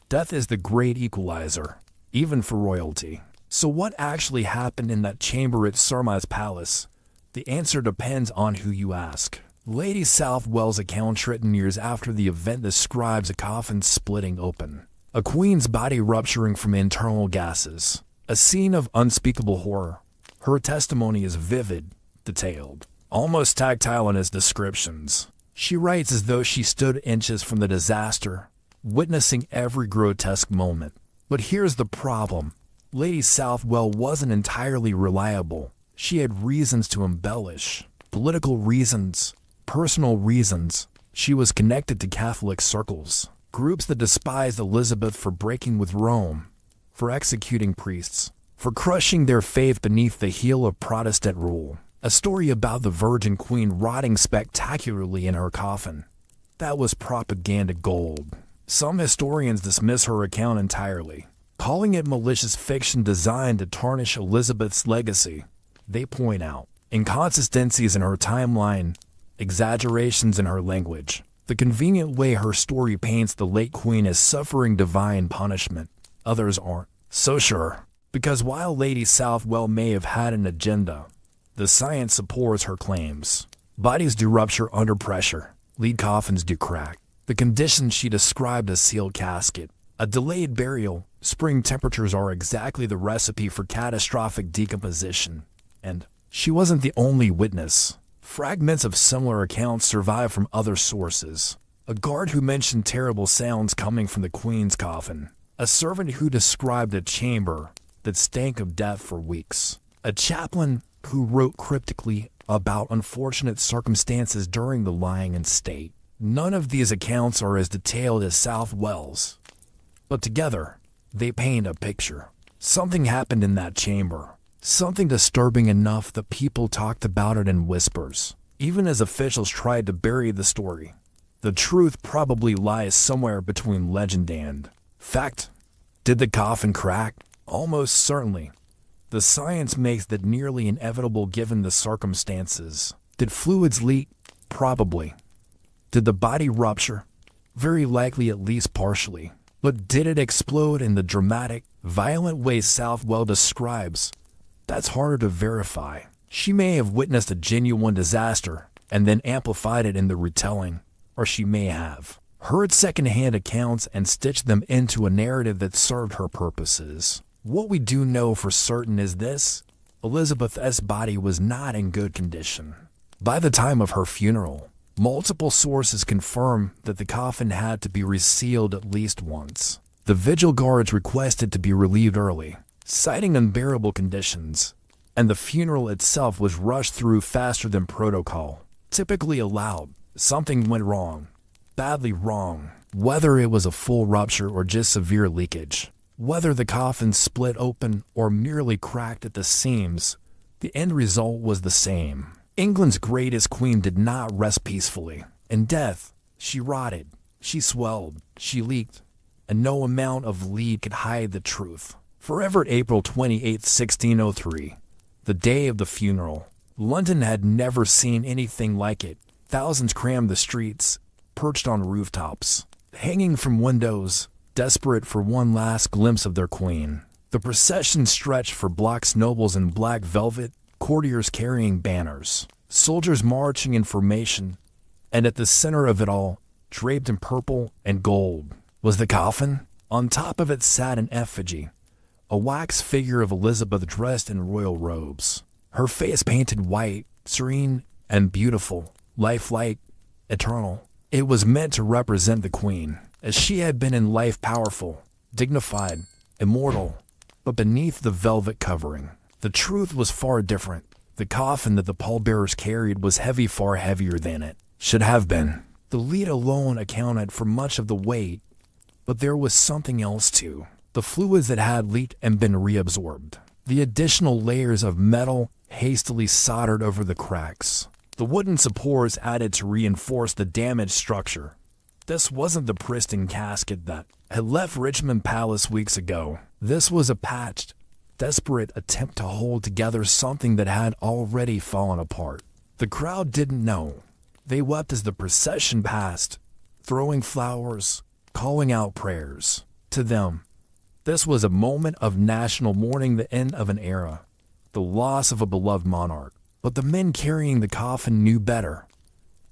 death is the great equalizer, even for royalty. So what actually happened in that chamber at Surma's palace? The answer depends on who you ask. Lady Southwell's account, written years after the event, describes a coffin splitting open, a queen's body rupturing from internal gases, a scene of unspeakable horror. Her testimony is vivid, detailed, almost tactile in its descriptions. She writes as though she stood inches from the disaster, witnessing every grotesque moment. But here's the problem: Lady Southwell wasn't entirely reliable. She had reasons to embellish. Political reasons, personal reasons. She was connected to Catholic circles, groups that despised Elizabeth for breaking with Rome, for executing priests, for crushing their faith beneath the heel of Protestant rule. A story about the Virgin Queen rotting spectacularly in her coffin. That was propaganda gold. Some historians dismiss her account entirely, calling it malicious fiction designed to tarnish Elizabeth's legacy. They point out inconsistencies in her timeline, exaggerations in her language, the convenient way her story paints the late queen as suffering divine punishment. Others aren't so sure, because while Lady Southwell may have had an agenda, the science supports her claims. Bodies do rupture under pressure. Lead coffins do crack. The conditions she described: a sealed casket, a delayed burial, spring temperatures are exactly the recipe for catastrophic decomposition. And she wasn't the only witness. Fragments of similar accounts survive from other sources. A guard who mentioned terrible sounds coming from the queen's coffin. A servant who described a chamber that stank of death for weeks. A chaplain who wrote cryptically about unfortunate circumstances during the lying in state. None of these accounts are as detailed as Southwell's, but together they paint a picture. Something happened in that chamber, something disturbing enough that people talked about it in whispers, even as officials tried to bury the story. The truth probably lies somewhere between legend and fact. Did the coffin crack? Almost certainly. The science makes that nearly inevitable given the circumstances. Did fluids leak? Probably. Did the body rupture? Very likely, at least partially. But did it explode in the dramatic, violent way Southwell describes? That's harder to verify. She may have witnessed a genuine disaster and then amplified it in the retelling, or she may have heard secondhand accounts and stitched them into a narrative that served her purposes. What we do know for certain is this: Elizabeth's body was not in good condition. By the time of her funeral, multiple sources confirm that the coffin had to be resealed at least once. The vigil guards requested to be relieved early, citing unbearable conditions, and the funeral itself was rushed through faster than protocol typically allowed. Something went wrong, badly wrong, whether it was a full rupture or just severe leakage. Whether the coffin split open or merely cracked at the seams, the end result was the same. England's greatest queen did not rest peacefully. In death, she rotted, she swelled, she leaked, and no amount of lead could hide the truth. Forever April 28, 1603, the day of the funeral. London had never seen anything like it. Thousands crammed the streets, perched on rooftops, hanging from windows, desperate for one last glimpse of their queen. The procession stretched for blocks, nobles in black velvet, courtiers carrying banners, soldiers marching in formation, and at the center of it all, draped in purple and gold, was the coffin. On top of it sat an effigy, a wax figure of Elizabeth dressed in royal robes. Her face painted white, serene, and beautiful, lifelike, eternal. It was meant to represent the queen, as she had been in life powerful, dignified, immortal. But beneath the velvet covering, the truth was far different. The coffin that the pallbearers carried was heavy, far heavier than it should have been. The lead alone accounted for much of the weight, but there was something else too. The fluids that had leaked and been reabsorbed. The additional layers of metal hastily soldered over the cracks. The wooden supports added to reinforce the damaged structure. This wasn't the pristine casket that had left Richmond Palace weeks ago. This was a patched, desperate attempt to hold together something that had already fallen apart. The crowd didn't know. They wept as the procession passed, throwing flowers, calling out prayers. To them, this was a moment of national mourning, the end of an era, the loss of a beloved monarch. But the men carrying the coffin knew better.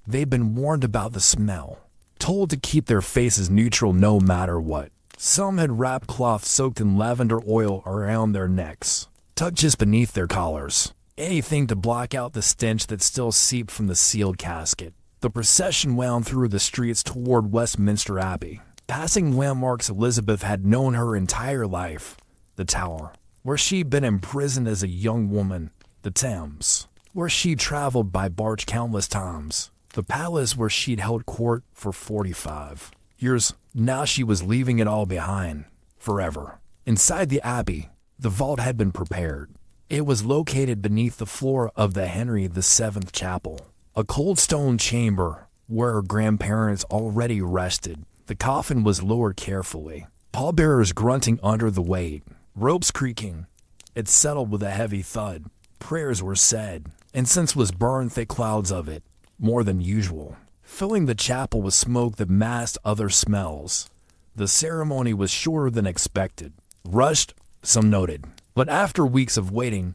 They'd been warned about the smell, told to keep their faces neutral no matter what. Some had wrapped cloth soaked in lavender oil around their necks, tucked just beneath their collars. Anything to block out the stench that still seeped from the sealed casket. The procession wound through the streets toward Westminster Abbey, passing landmarks Elizabeth had known her entire life. The Tower, where she'd been imprisoned as a young woman. The Thames, where she'd traveled by barge countless times. The palace where she'd held court for 45 years. Now she was leaving it all behind, forever. Inside the abbey, the vault had been prepared. It was located beneath the floor of the Henry VII Chapel, a cold stone chamber where her grandparents already rested. The coffin was lowered carefully, pallbearers grunting under the weight, ropes creaking. It settled with a heavy thud. Prayers were said. Incense was burned, thick clouds of it, more than usual, filling the chapel with smoke that masked other smells. The ceremony was shorter than expected. Rushed, some noted. But after weeks of waiting,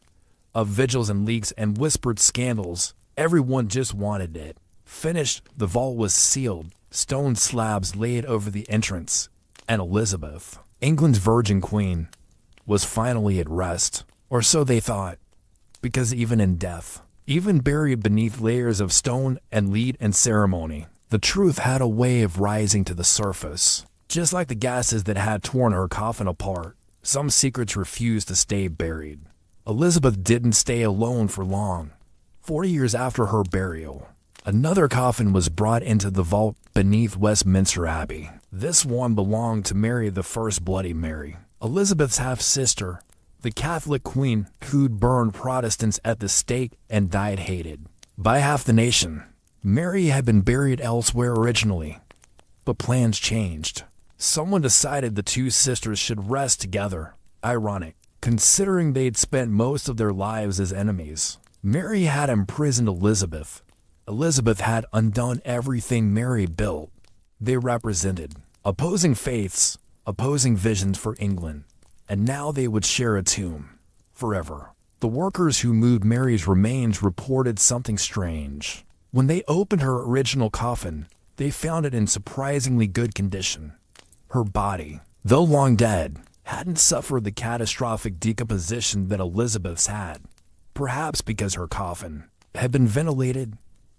of vigils and leaks and whispered scandals, everyone just wanted it. Finished, the vault was sealed, stone slabs laid over the entrance, and Elizabeth, England's Virgin Queen, was finally at rest. Or so they thought. Because even in death, even buried beneath layers of stone and lead and ceremony, the truth had a way of rising to the surface. Just like the gases that had torn her coffin apart, some secrets refused to stay buried. Elizabeth didn't stay alone for long. 40 years after her burial, another coffin was brought into the vault beneath Westminster Abbey. This one belonged to Mary the First Bloody Mary, Elizabeth's half-sister, the Catholic queen who'd burned Protestants at the stake and died hated by half the nation. Mary had been buried elsewhere originally, but plans changed. Someone decided the two sisters should rest together. Ironic, considering they'd spent most of their lives as enemies. Mary had imprisoned Elizabeth. Elizabeth had undone everything Mary built. They represented opposing faiths, opposing visions for England. And now they would share a tomb, forever. The workers who moved Mary's remains reported something strange. When they opened her original coffin, they found it in surprisingly good condition. Her body, though long dead, hadn't suffered the catastrophic decomposition that Elizabeth's had. Perhaps because her coffin had been ventilated,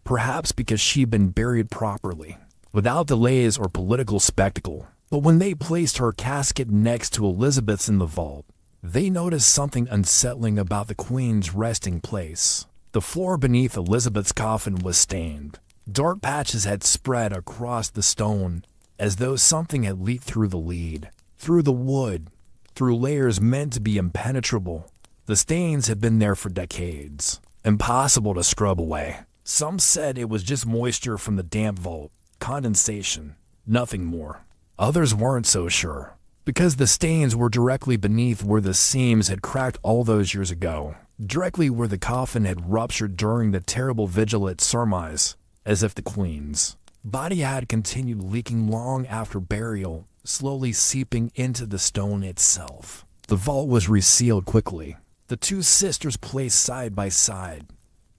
perhaps because she'd been buried properly, without delays or political spectacle. But when they placed her casket next to Elizabeth's in the vault, they noticed something unsettling about the Queen's resting place. The floor beneath Elizabeth's coffin was stained. Dark patches had spread across the stone, as though something had leaked through the lead, through the wood, through layers meant to be impenetrable. The stains had been there for decades, impossible to scrub away. Some said it was just moisture from the damp vault, condensation, nothing more. Others weren't so sure, because the stains were directly beneath where the seams had cracked all those years ago, directly where the coffin had ruptured during the terrible vigil at Surmise, as if the Queen's body had continued leaking long after burial, slowly seeping into the stone itself. The vault was resealed quickly. The two sisters placed side by side,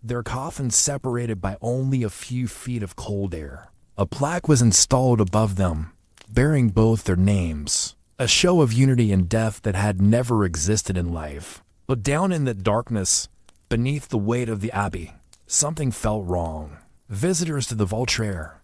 their coffins separated by only a few feet of cold air. A plaque was installed above them, bearing both their names. a show of unity and death that had never existed in life. But down in the darkness, beneath the weight of the abbey, something felt wrong. Visitors to the Voltaire,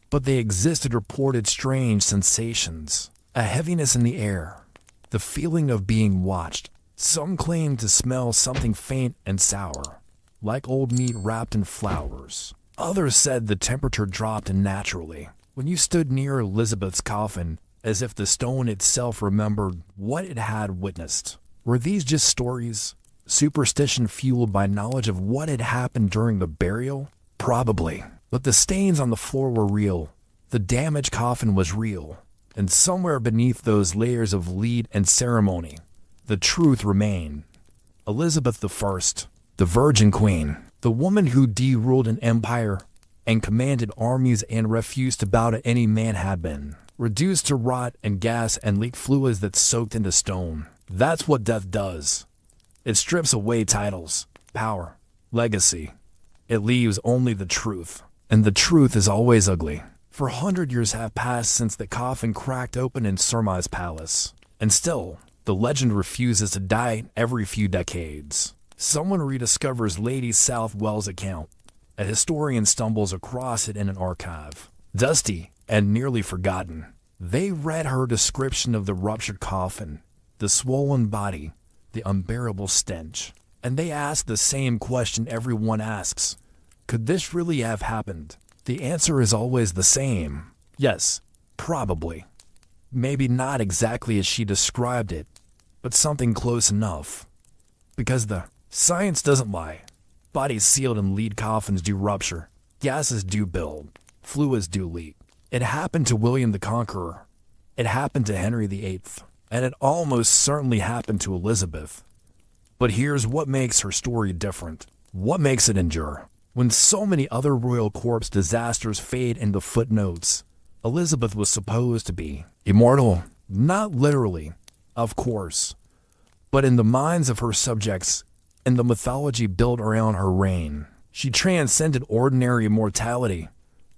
but they existed, reported strange sensations, a heaviness in the air, the feeling of being watched. Some claimed to smell something faint and sour, like old meat wrapped in flowers. Others said the temperature dropped unnaturally when you stood near Elizabeth's coffin, as if the stone itself remembered what it had witnessed. Were these just stories? Superstition fueled by knowledge of what had happened during the burial? Probably. But the stains on the floor were real. The damaged coffin was real. And somewhere beneath those layers of lead and ceremony, the truth remained. Elizabeth I, the Virgin Queen, the woman who deruled an empire and commanded armies and refused to bow to any man, had been reduced to rot and gas and leak fluids that soaked into stone. That's what death does. It strips away titles, power, legacy. It leaves only the truth, and the truth is always ugly. For 100 years have passed since the coffin cracked open in Surma's palace, and still, the legend refuses to die every few decades. Someone rediscovers Lady Southwell's account. A historian stumbles across it in an archive, dusty and nearly forgotten. They read her description of the ruptured coffin, the swollen body, the unbearable stench, and they ask the same question everyone asks. Could this really have happened? The answer is always the same. Yes, probably. Maybe not exactly as she described it, but something close enough. Because the science doesn't lie. Bodies sealed in lead coffins do rupture. Gases do build. Fluids do leak. It happened to William the Conqueror. It happened to Henry VIII. And it almost certainly happened to Elizabeth. But here's what makes her story different. What makes it endure? When so many other royal corpse disasters fade into footnotes, Elizabeth was supposed to be immortal. Not literally, of course, but in the minds of her subjects and the mythology built around her reign. She transcended ordinary mortality.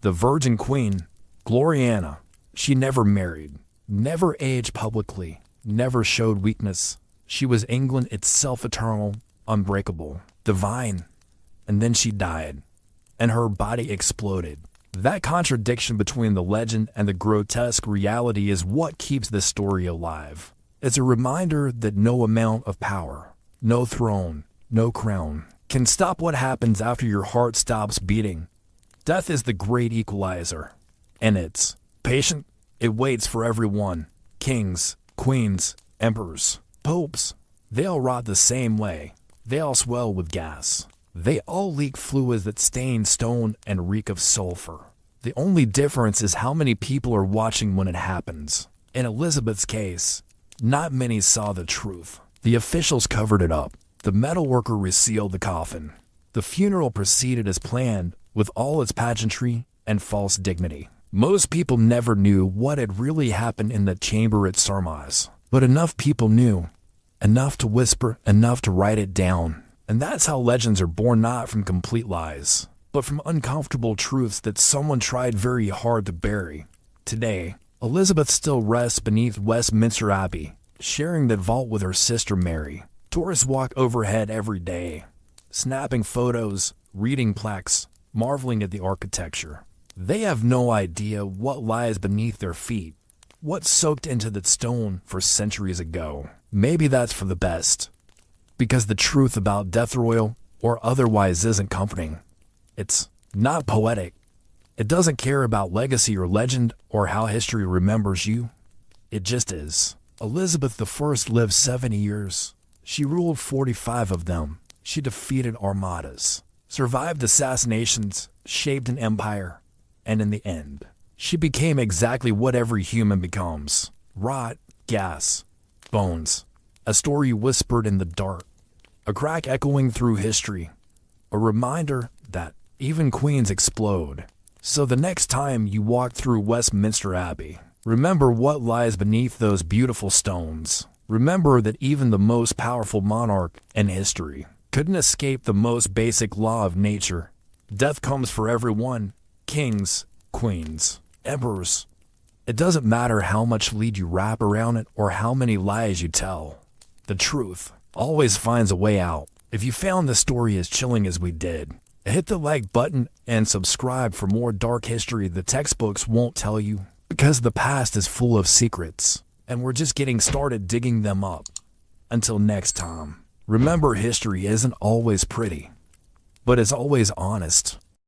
The Virgin Queen, Gloriana, she never married, never aged publicly, never showed weakness. She was England itself, eternal, unbreakable, divine. And then she died, and her body exploded. That contradiction between the legend and the grotesque reality is what keeps this story alive. It's a reminder that no amount of power, no throne, no crown, can stop what happens after your heart stops beating. Death is the great equalizer, and it's patient. It waits for everyone. Kings, queens, emperors, popes, they all rot the same way. They all swell with gas. They all leak fluids that stain stone and reek of sulfur. The only difference is how many people are watching when it happens. In Elizabeth's case, not many saw the truth. The officials covered it up. The metalworker resealed the coffin. The funeral proceeded as planned, with all its pageantry and false dignity. Most people never knew what had really happened in the chamber at Surma's. But enough people knew. Enough to whisper, enough to write it down. And that's how legends are born, not from complete lies, but from uncomfortable truths that someone tried very hard to bury. Today, Elizabeth still rests beneath Westminster Abbey, sharing that vault with her sister Mary. Tourists walk overhead every day, snapping photos, reading plaques, marveling at the architecture. They have no idea what lies beneath their feet, what soaked into that stone for centuries ago. Maybe that's for the best. Because the truth about death, royal or otherwise, isn't comforting. It's not poetic. It doesn't care about legacy or legend or how history remembers you. It just is. Elizabeth I lived 70 years. She ruled 45 of them. She defeated armadas, survived assassinations, shaped an empire, and in the end, she became exactly what every human becomes. Rot, gas, bones. A story whispered in the dark, a crack echoing through history, a reminder that even queens explode. So the next time you walk through Westminster Abbey, remember what lies beneath those beautiful stones. Remember that even the most powerful monarch in history couldn't escape the most basic law of nature. Death comes for everyone: kings, queens, emperors, It doesn't matter how much lead you wrap around it or how many lies you tell. The truth always finds a way out. If you found the story as chilling as we did, hit the like button and subscribe for more dark history the textbooks won't tell you, because the past is full of secrets, and we're just getting started digging them up. Until next time, remember history isn't always pretty, but it's always honest.